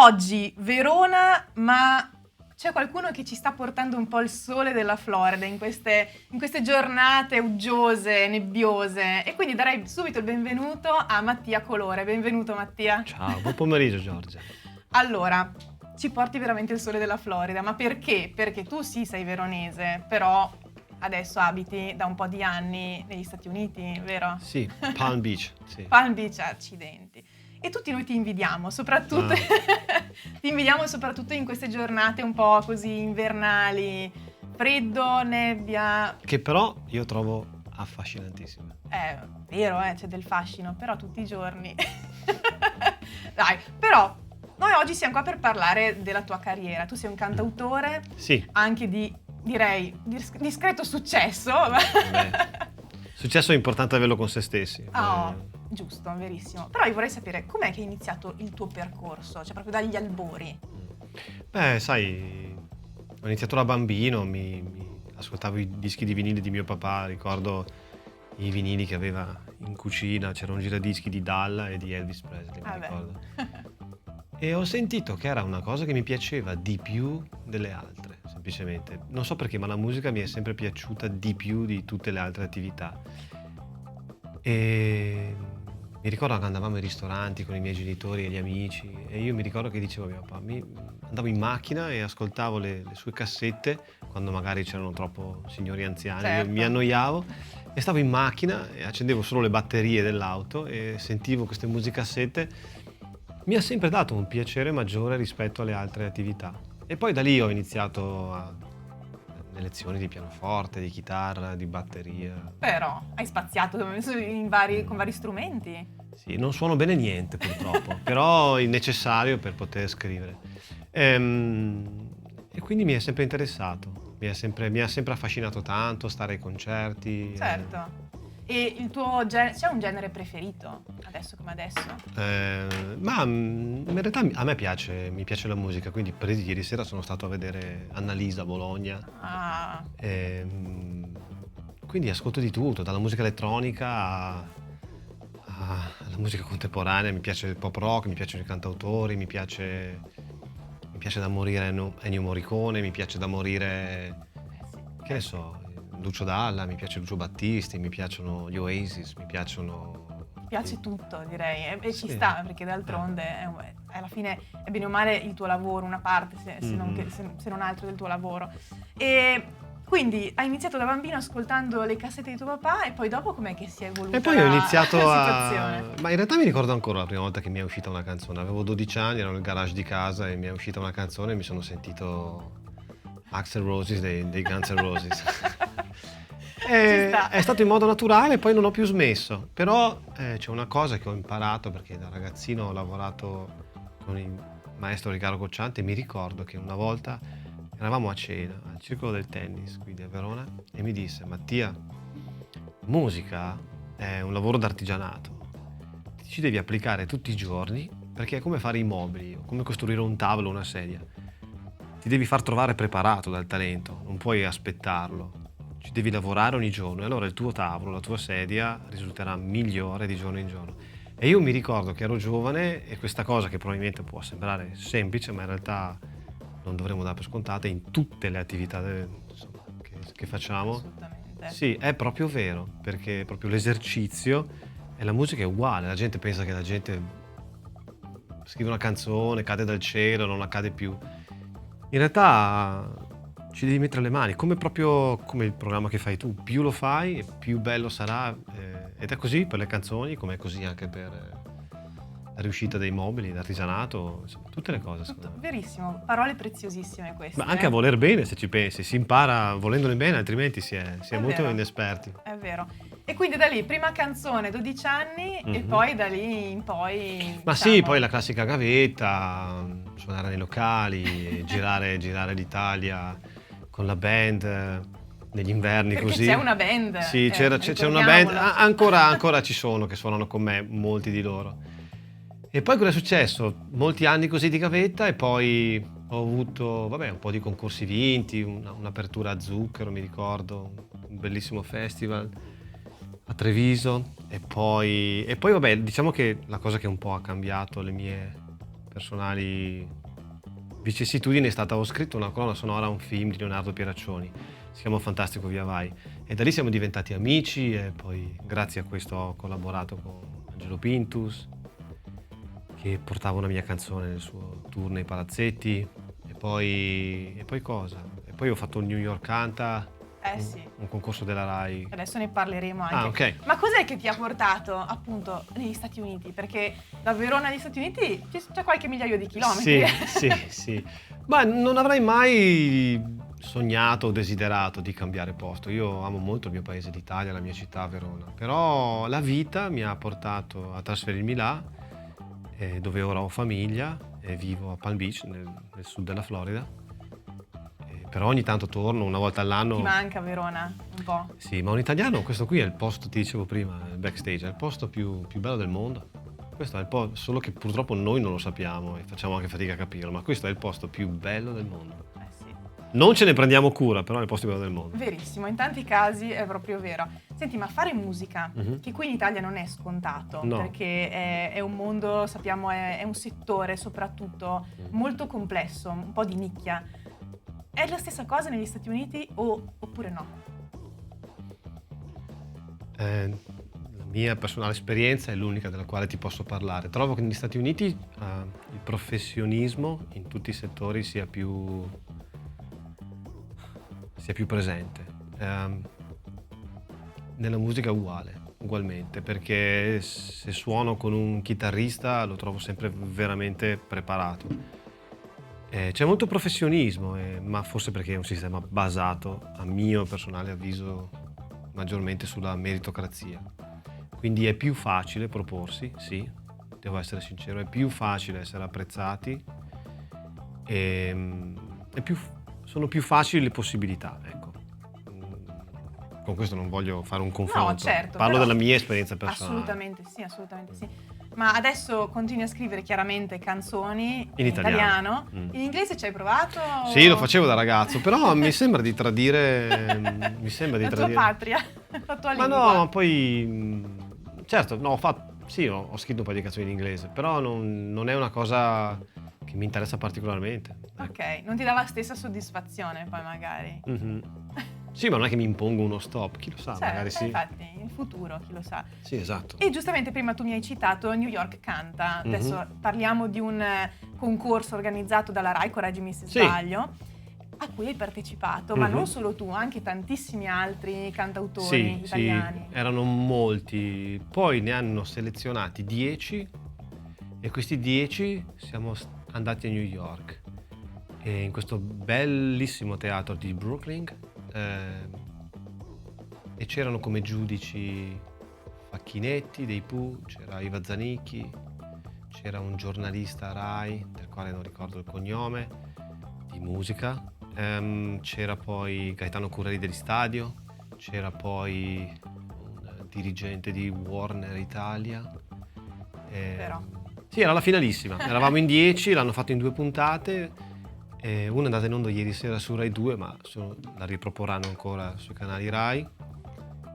Oggi Verona, ma c'è qualcuno che ci sta portando un po' il sole della Florida in queste giornate uggiose, nebbiose, e quindi darei subito il benvenuto a Mattia Colore. Benvenuto Mattia. Ciao, buon pomeriggio Giorgia. Allora, ci porti veramente il sole della Florida, ma perché? Perché tu sì sei veronese, però adesso abiti da un po' di anni negli Stati Uniti, vero? Sì, Palm Beach, sì. Palm Beach, accidenti. E tutti noi ti invidiamo, soprattutto ti invidiamo soprattutto in queste giornate un po' così invernali, freddo, nebbia. Che però io trovo affascinantissime. Vero, c'è del fascino, però tutti i giorni. Dai, però noi oggi siamo qua per parlare della tua carriera. Tu sei un cantautore, Sì. anche di, direi, discreto successo. Successo è importante averlo con se stessi. Giusto, verissimo. Però io vorrei sapere com'è che è iniziato il tuo percorso, cioè proprio dagli albori. Beh, sai, ho iniziato da bambino, mi ascoltavo i dischi di vinili di mio papà, ricordo i vinili che aveva in cucina, c'era un giradischi di Dalla e di Elvis Presley, mi ricordo. E ho sentito che era una cosa che mi piaceva di più delle altre, semplicemente. Non so perché, ma la musica mi è sempre piaciuta di più di tutte le altre attività. E mi ricordo che andavamo ai ristoranti con i miei genitori e gli amici e io mi ricordo che dicevo a mio papà, andavo in macchina e ascoltavo le sue cassette quando magari c'erano troppo signori anziani, certo. Io mi annoiavo e stavo in macchina e accendevo solo le batterie dell'auto e sentivo queste musicassette. Mi ha sempre dato un piacere maggiore rispetto alle altre attività. E poi da lì ho iniziato le lezioni di pianoforte, di chitarra, di batteria. Però hai spaziato con vari strumenti. Sì, non suono bene niente purtroppo, però il necessario per poter scrivere. E quindi mi è sempre interessato, mi ha sempre affascinato tanto stare ai concerti. Certo. E il tuo c'è un genere preferito, adesso come adesso? Ma in realtà a me mi piace la musica, quindi per esempio ieri sera sono stato a vedere Annalisa a Bologna. Quindi ascolto di tutto, dalla musica elettronica alla musica contemporanea, mi piace il pop rock, mi piacciono i cantautori, mi piace da morire Ennio Morricone, mi piace da morire, che ne so, Lucio Dalla, mi piace Lucio Battisti, mi piacciono gli Oasis, mi piace tutto, direi, e sì. Ci sta, perché d'altronde alla fine è bene o male il tuo lavoro, una parte, se non altro del tuo lavoro. E quindi hai iniziato da bambino ascoltando le cassette di tuo papà e poi dopo com'è che si è evoluta e poi ho iniziato la situazione? Ma in realtà mi ricordo ancora la prima volta che mi è uscita una canzone, avevo 12 anni, ero nel garage di casa e mi è uscita una canzone e mi sono sentito Axl Roses dei Guns N' Roses. È stato in modo naturale, poi non ho più smesso. Però c'è una cosa che ho imparato, perché da ragazzino ho lavorato con il maestro Riccardo Cocciante e mi ricordo che una volta eravamo a cena al Circolo del Tennis qui a Verona e mi disse: Mattia, musica è un lavoro d'artigianato, ti ci devi applicare tutti i giorni perché è come fare i mobili, o come costruire un tavolo o una sedia. Ti devi far trovare preparato dal talento, non puoi aspettarlo. Ci devi lavorare ogni giorno e allora il tuo tavolo, la tua sedia risulterà migliore di giorno in giorno. E io mi ricordo che ero giovane e questa cosa, che probabilmente può sembrare semplice, ma in realtà non dovremmo dare per scontate in tutte le attività che facciamo. Assolutamente. Sì, è proprio vero, perché proprio l'esercizio e la musica è uguale. La gente pensa che la gente scrive una canzone, cade dal cielo, non accade più. In realtà ci devi mettere le mani, proprio come il programma che fai tu. Più lo fai, più bello sarà. Ed è così per le canzoni, come è così anche per la riuscita dei mobili, l'artigianato, insomma, tutte le cose. Tutto, verissimo, parole preziosissime queste. Ma anche a voler bene, se ci pensi, si impara volendone bene, altrimenti si è molto inesperti. È vero. E quindi da lì, prima canzone, 12 anni, e poi da lì in poi... Ma sì, poi la classica gavetta, suonare nei locali, girare l'Italia con la band negli inverni. Perché così. C'è una band. Sì, c'è una band, ancora ci sono che suonano con me, molti di loro. E poi cosa è successo? Molti anni così di gavetta e poi ho avuto un po' di concorsi vinti, un'apertura a Zucchero, mi ricordo, un bellissimo festival a Treviso e poi diciamo che la cosa che un po' ha cambiato le mie personali vicissitudini è stata, ho scritto una colonna sonora a un film di Leonardo Pieraccioni, si chiama Fantastico Via Vai, e da lì siamo diventati amici e poi grazie a questo ho collaborato con Angelo Pintus, che portava una mia canzone nel suo tour nei palazzetti, e poi cosa? E poi ho fatto il New York Canta, Sì. un concorso della Rai. Adesso ne parleremo anche. Ah, ok. Ma cos'è che ti ha portato appunto negli Stati Uniti? Perché da Verona agli Stati Uniti c'è qualche migliaio di chilometri. Sì. Ma non avrei mai sognato o desiderato di cambiare posto. Io amo molto il mio paese d'Italia, la mia città, Verona. Però la vita mi ha portato a trasferirmi là, dove ora ho famiglia e vivo a Palm Beach, nel sud della Florida. Però ogni tanto torno, una volta all'anno. Ti manca Verona un po'? Sì, ma un italiano, questo qui è il posto, ti dicevo prima, il backstage, è il posto più bello del mondo. Questo è il posto, solo che purtroppo noi non lo sappiamo e facciamo anche fatica a capirlo, ma questo è il posto più bello del mondo. Sì. Non ce ne prendiamo cura, però è il posto più bello del mondo. Verissimo, in tanti casi è proprio vero. Senti, ma fare musica, che qui in Italia non è scontato, No. perché è un mondo, sappiamo, è un settore soprattutto molto complesso, un po' di nicchia. È la stessa cosa negli Stati Uniti oppure no? La mia personale esperienza è l'unica della quale ti posso parlare. Trovo che negli Stati Uniti il professionismo in tutti i settori sia più presente. Nella musica ugualmente, perché se suono con un chitarrista lo trovo sempre veramente preparato. C'è molto professionismo, ma forse perché è un sistema basato, a mio personale avviso, maggiormente sulla meritocrazia. Quindi è più facile proporsi, sì, devo essere sincero, è più facile essere apprezzati e sono più facili le possibilità, ecco. Con questo non voglio fare un confronto, No, certo, parlo però della mia esperienza personale. Assolutamente sì. Ma adesso continui a scrivere chiaramente canzoni In italiano. In inglese ci hai provato? Sì, lo facevo da ragazzo, però mi sembra di tradire la tua patria, la tua Ma lingua. no, ma poi certo, no, ho scritto un paio di canzoni in inglese, però non è una cosa che mi interessa particolarmente. Ok, non ti dà la stessa soddisfazione poi magari. Sì, ma non è che mi impongo uno stop, chi lo sa, magari sì. Infatti, in futuro, chi lo sa. Sì, esatto. E giustamente prima tu mi hai citato New York Canta. Adesso parliamo di un concorso organizzato dalla Rai, correggimi se sbaglio, a cui hai partecipato, ma non solo tu, anche tantissimi altri cantautori italiani. Sì, erano molti. Poi ne hanno selezionati 10 e questi 10 siamo andati a New York. E in questo bellissimo teatro di Brooklyn. E c'erano come giudici Facchinetti dei Pooh, c'era Iva Zanicchi, c'era un giornalista Rai del quale non ricordo il cognome, di musica, c'era poi Gaetano Curreri degli Stadio, c'era poi un dirigente di Warner Italia. Però. Sì, era la finalissima, eravamo in 10, l'hanno fatto in 2 puntate. Una è andata in onda ieri sera su Rai 2, ma la riproporranno ancora sui canali Rai.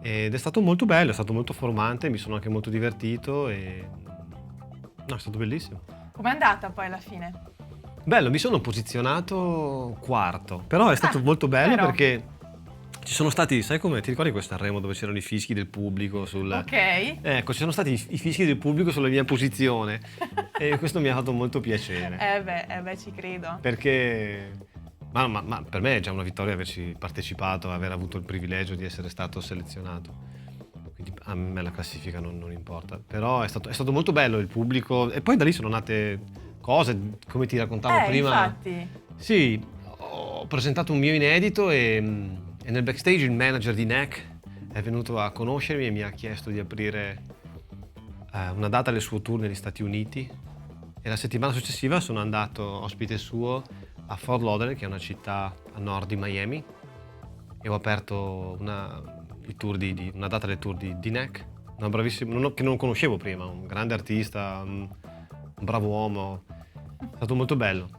Ed è stato molto bello, è stato molto formante, mi sono anche molto divertito e è stato bellissimo. Com'è andata poi alla fine? Bello, mi sono posizionato quarto, però è stato molto bello perché ci sono stati, sai come, ti ricordi questo Sanremo dove c'erano i fischi del pubblico Ok. Ecco, ci sono stati i fischi del pubblico sulla mia posizione e questo mi ha fatto molto piacere. Ci credo. Perché ma per me è già una vittoria averci partecipato, aver avuto il privilegio di essere stato selezionato. Quindi a me la classifica non importa. Però è stato molto bello il pubblico e poi da lì sono nate cose, come ti raccontavo prima. Infatti. Sì, ho presentato un mio inedito e nel backstage il manager di NEC è venuto a conoscermi e mi ha chiesto di aprire una data del suo tour negli Stati Uniti e la settimana successiva sono andato ospite suo a Fort Lauderdale, che è una città a nord di Miami, e ho aperto una data del tour di NEC, una bravissima, che non conoscevo prima, un grande artista, un bravo uomo, è stato molto bello.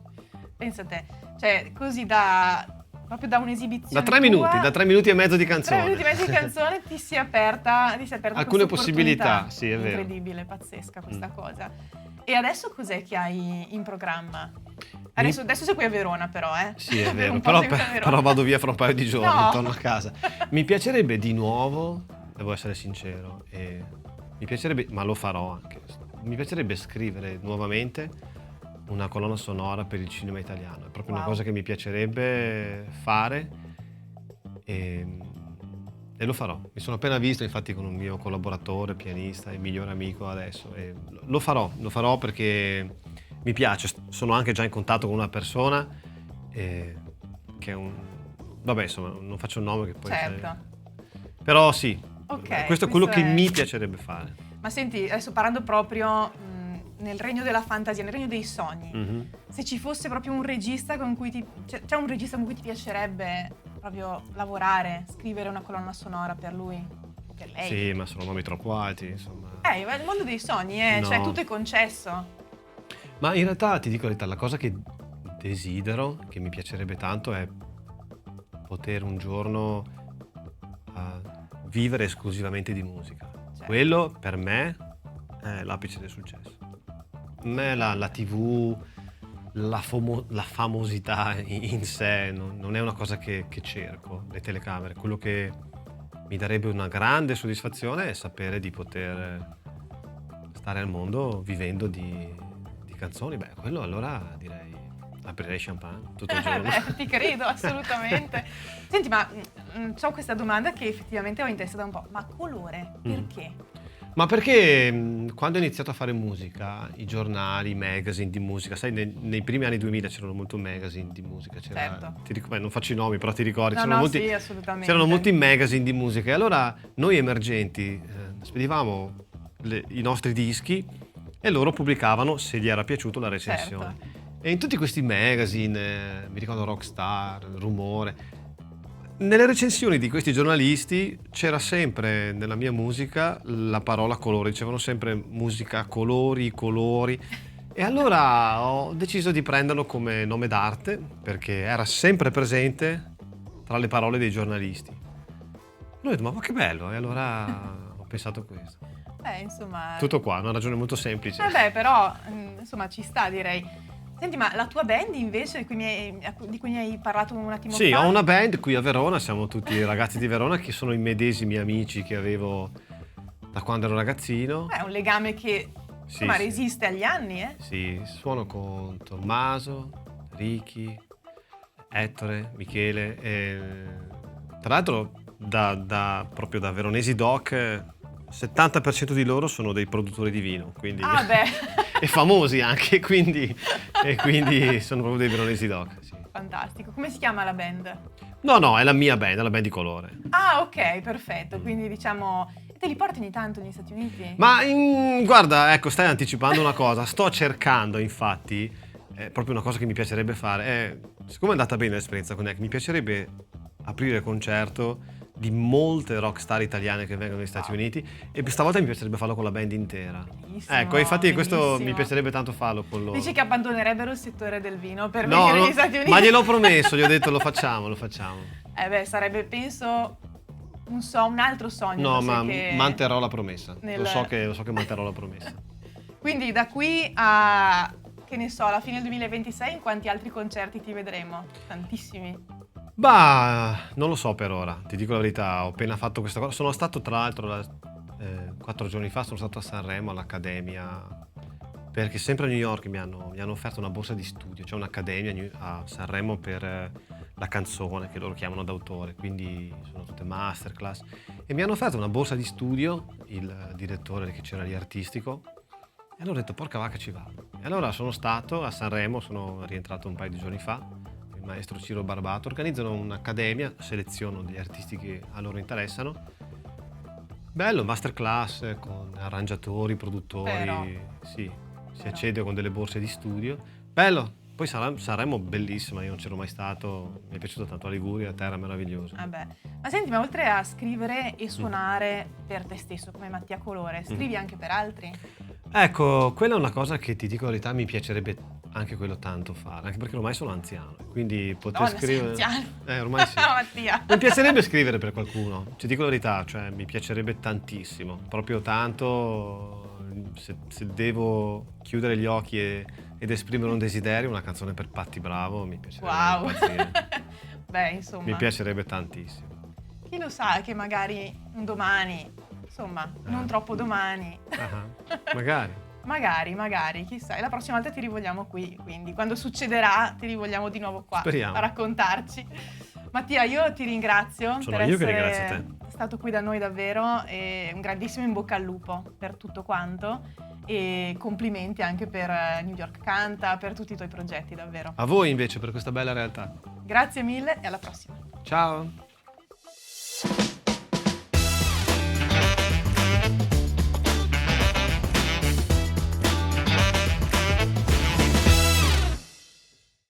Pensa a te, cioè così da proprio da un'esibizione Da 3 tua, minuti, da 3 minuti e mezzo di 3 canzone. minuti e mezzo di canzone ti si è aperta Alcune questa possibilità, opportunità. sì, è vero. Incredibile, pazzesca questa cosa. E adesso cos'è che hai in programma? Adesso sei qui a Verona però, Sì, è Per vero, un po' però, sei qui a Verona. però vado via fra un paio di giorni, No. torno a casa. Mi piacerebbe di nuovo, devo essere sincero, mi piacerebbe, ma lo farò anche, mi piacerebbe scrivere nuovamente una colonna sonora per il cinema italiano. È proprio una Wow. cosa che mi piacerebbe fare e lo farò. Mi sono appena visto infatti con un mio collaboratore, pianista e migliore amico adesso. E lo farò perché mi piace. Sono anche già in contatto con una persona che è un... Vabbè, insomma, non faccio il nome che poi... Certo. Però sì, Ok, questo è quello che è- mi piacerebbe fare. Ma senti, adesso parlando proprio nel regno della fantasia, nel regno dei sogni, Mhm. se ci fosse proprio un regista con cui c'è un regista con cui ti piacerebbe proprio lavorare, scrivere una colonna sonora per lui, per lei. Sì, ma sono nomi troppo alti, insomma. Il mondo dei sogni, No. cioè tutto è concesso. Ma in realtà ti dico la verità, la cosa che desidero, che mi piacerebbe tanto, è poter un giorno vivere esclusivamente di musica. Certo. Quello per me è l'apice del successo. Per me la TV, la famosità in sé non è una cosa che cerco, le telecamere. Quello che mi darebbe una grande soddisfazione è sapere di poter stare al mondo vivendo di canzoni. Beh, quello allora direi aprirei champagne tutto il giorno. Beh, ti credo, assolutamente. Senti, ma ho questa domanda che effettivamente ho in testa da un po'. Ma colore, perché? Ma perché quando ho iniziato a fare musica, i giornali, i magazine di musica, sai, nei primi anni 2000 c'erano molto magazine di musica. Certo. Non faccio i nomi, però ti ricordi, Sì, assolutamente. c'erano molti magazine di musica. E allora noi emergenti spedivamo i nostri dischi e loro pubblicavano, se gli era piaciuto, la recensione. Certo. E in tutti questi magazine, mi ricordo Rockstar, Rumore, nelle recensioni di questi giornalisti c'era sempre nella mia musica la parola colore, dicevano sempre musica a colori, colori. E allora ho deciso di prenderlo come nome d'arte perché era sempre presente tra le parole dei giornalisti. Allora ho detto, ma che bello, e allora ho pensato a questo. Insomma... Tutto qua, una ragione molto semplice. Però, insomma, ci sta, direi. Senti, ma la tua band invece, di cui mi hai parlato un attimo Sì, fa? ho una band qui a Verona, siamo tutti ragazzi di Verona che sono i medesimi amici che avevo da quando ero ragazzino. È un legame che, insomma, sì. resiste agli anni, Sì, suono con Tommaso, Ricky, Ettore, Michele e tra l'altro proprio da Veronesi Doc 70% di loro sono dei produttori di vino, quindi Ah, beh. e famosi anche, quindi sono proprio dei Veronesi Doc. Sì. Fantastico. Come si chiama la band? No, è la mia band, è la band di colore. Ah, ok, perfetto. Quindi diciamo... Te li porti ogni tanto negli Stati Uniti? Ma guarda, ecco, stai anticipando una cosa. Sto cercando, infatti, proprio una cosa che mi piacerebbe fare. Siccome è andata bene l'esperienza con ECK, mi piacerebbe aprire concerto di molte rockstar italiane che vengono negli Stati Uniti e stavolta mi piacerebbe farlo con la band intera. Bellissimo, Ecco, infatti questo bellissimo. mi piacerebbe tanto farlo con loro. Dici che abbandonerebbero il settore del vino per No, venire no, negli Stati Uniti? ma gliel'ho promesso, gli ho detto lo facciamo. Sarebbe, penso, un altro sogno. No, forse, ma che manterrò la promessa. nel- Lo so che manterrò la promessa. Quindi da qui a, che ne so, alla fine del 2026, in quanti altri concerti ti vedremo? Tantissimi. Bah, non lo so per ora, ti dico la verità, ho appena fatto questa cosa. Sono stato tra l'altro 4 giorni fa, sono stato a Sanremo all'Accademia, perché sempre a New York mi hanno offerto una borsa di studio, c'è un'accademia a Sanremo per la canzone che loro chiamano d'autore, quindi sono tutte masterclass e mi hanno offerto una borsa di studio, il direttore che c'era lì artistico, e allora ho detto porca vacca ci vado. E allora sono stato a Sanremo, sono rientrato un paio di giorni fa, il maestro Ciro Barbato, organizzano un'accademia, selezionano degli artisti che a loro interessano. Bello, masterclass con arrangiatori, produttori, Però. sì, si accede con delle borse di studio. Bello, poi Sanremo bellissima, io non c'ero mai stato, mi è piaciuto tanto la Liguria, la terra meravigliosa. Vabbè. Ma senti, ma oltre a scrivere e suonare per te stesso come Mattia Colore, scrivi anche per altri? Ecco, quella è una cosa che ti dico la verità mi piacerebbe anche quello tanto fare, anche perché ormai sono anziano, quindi poter Madonna, sei scrivere... anziano. Ormai sì. Mattia. Mi piacerebbe scrivere per qualcuno, ti dico la verità, cioè mi piacerebbe tantissimo, proprio tanto, se devo chiudere gli occhi ed esprimere un desiderio, una canzone per Patti Bravo, mi piacerebbe Wow. impazzire. Beh, insomma. Mi piacerebbe tantissimo. Chi lo sa che magari un domani, insomma, non troppo domani. Magari. Magari, chissà. E la prossima volta ti rivogliamo qui, quindi quando succederà ti rivogliamo di nuovo qua. Speriamo. A raccontarci. Mattia, io ti ringrazio Sono per io che essere ringrazio te. stato qui da noi davvero e un grandissimo in bocca al lupo per tutto quanto e complimenti anche per New York Canta, per tutti i tuoi progetti davvero. A voi invece per questa bella realtà. Grazie mille e alla prossima. Ciao.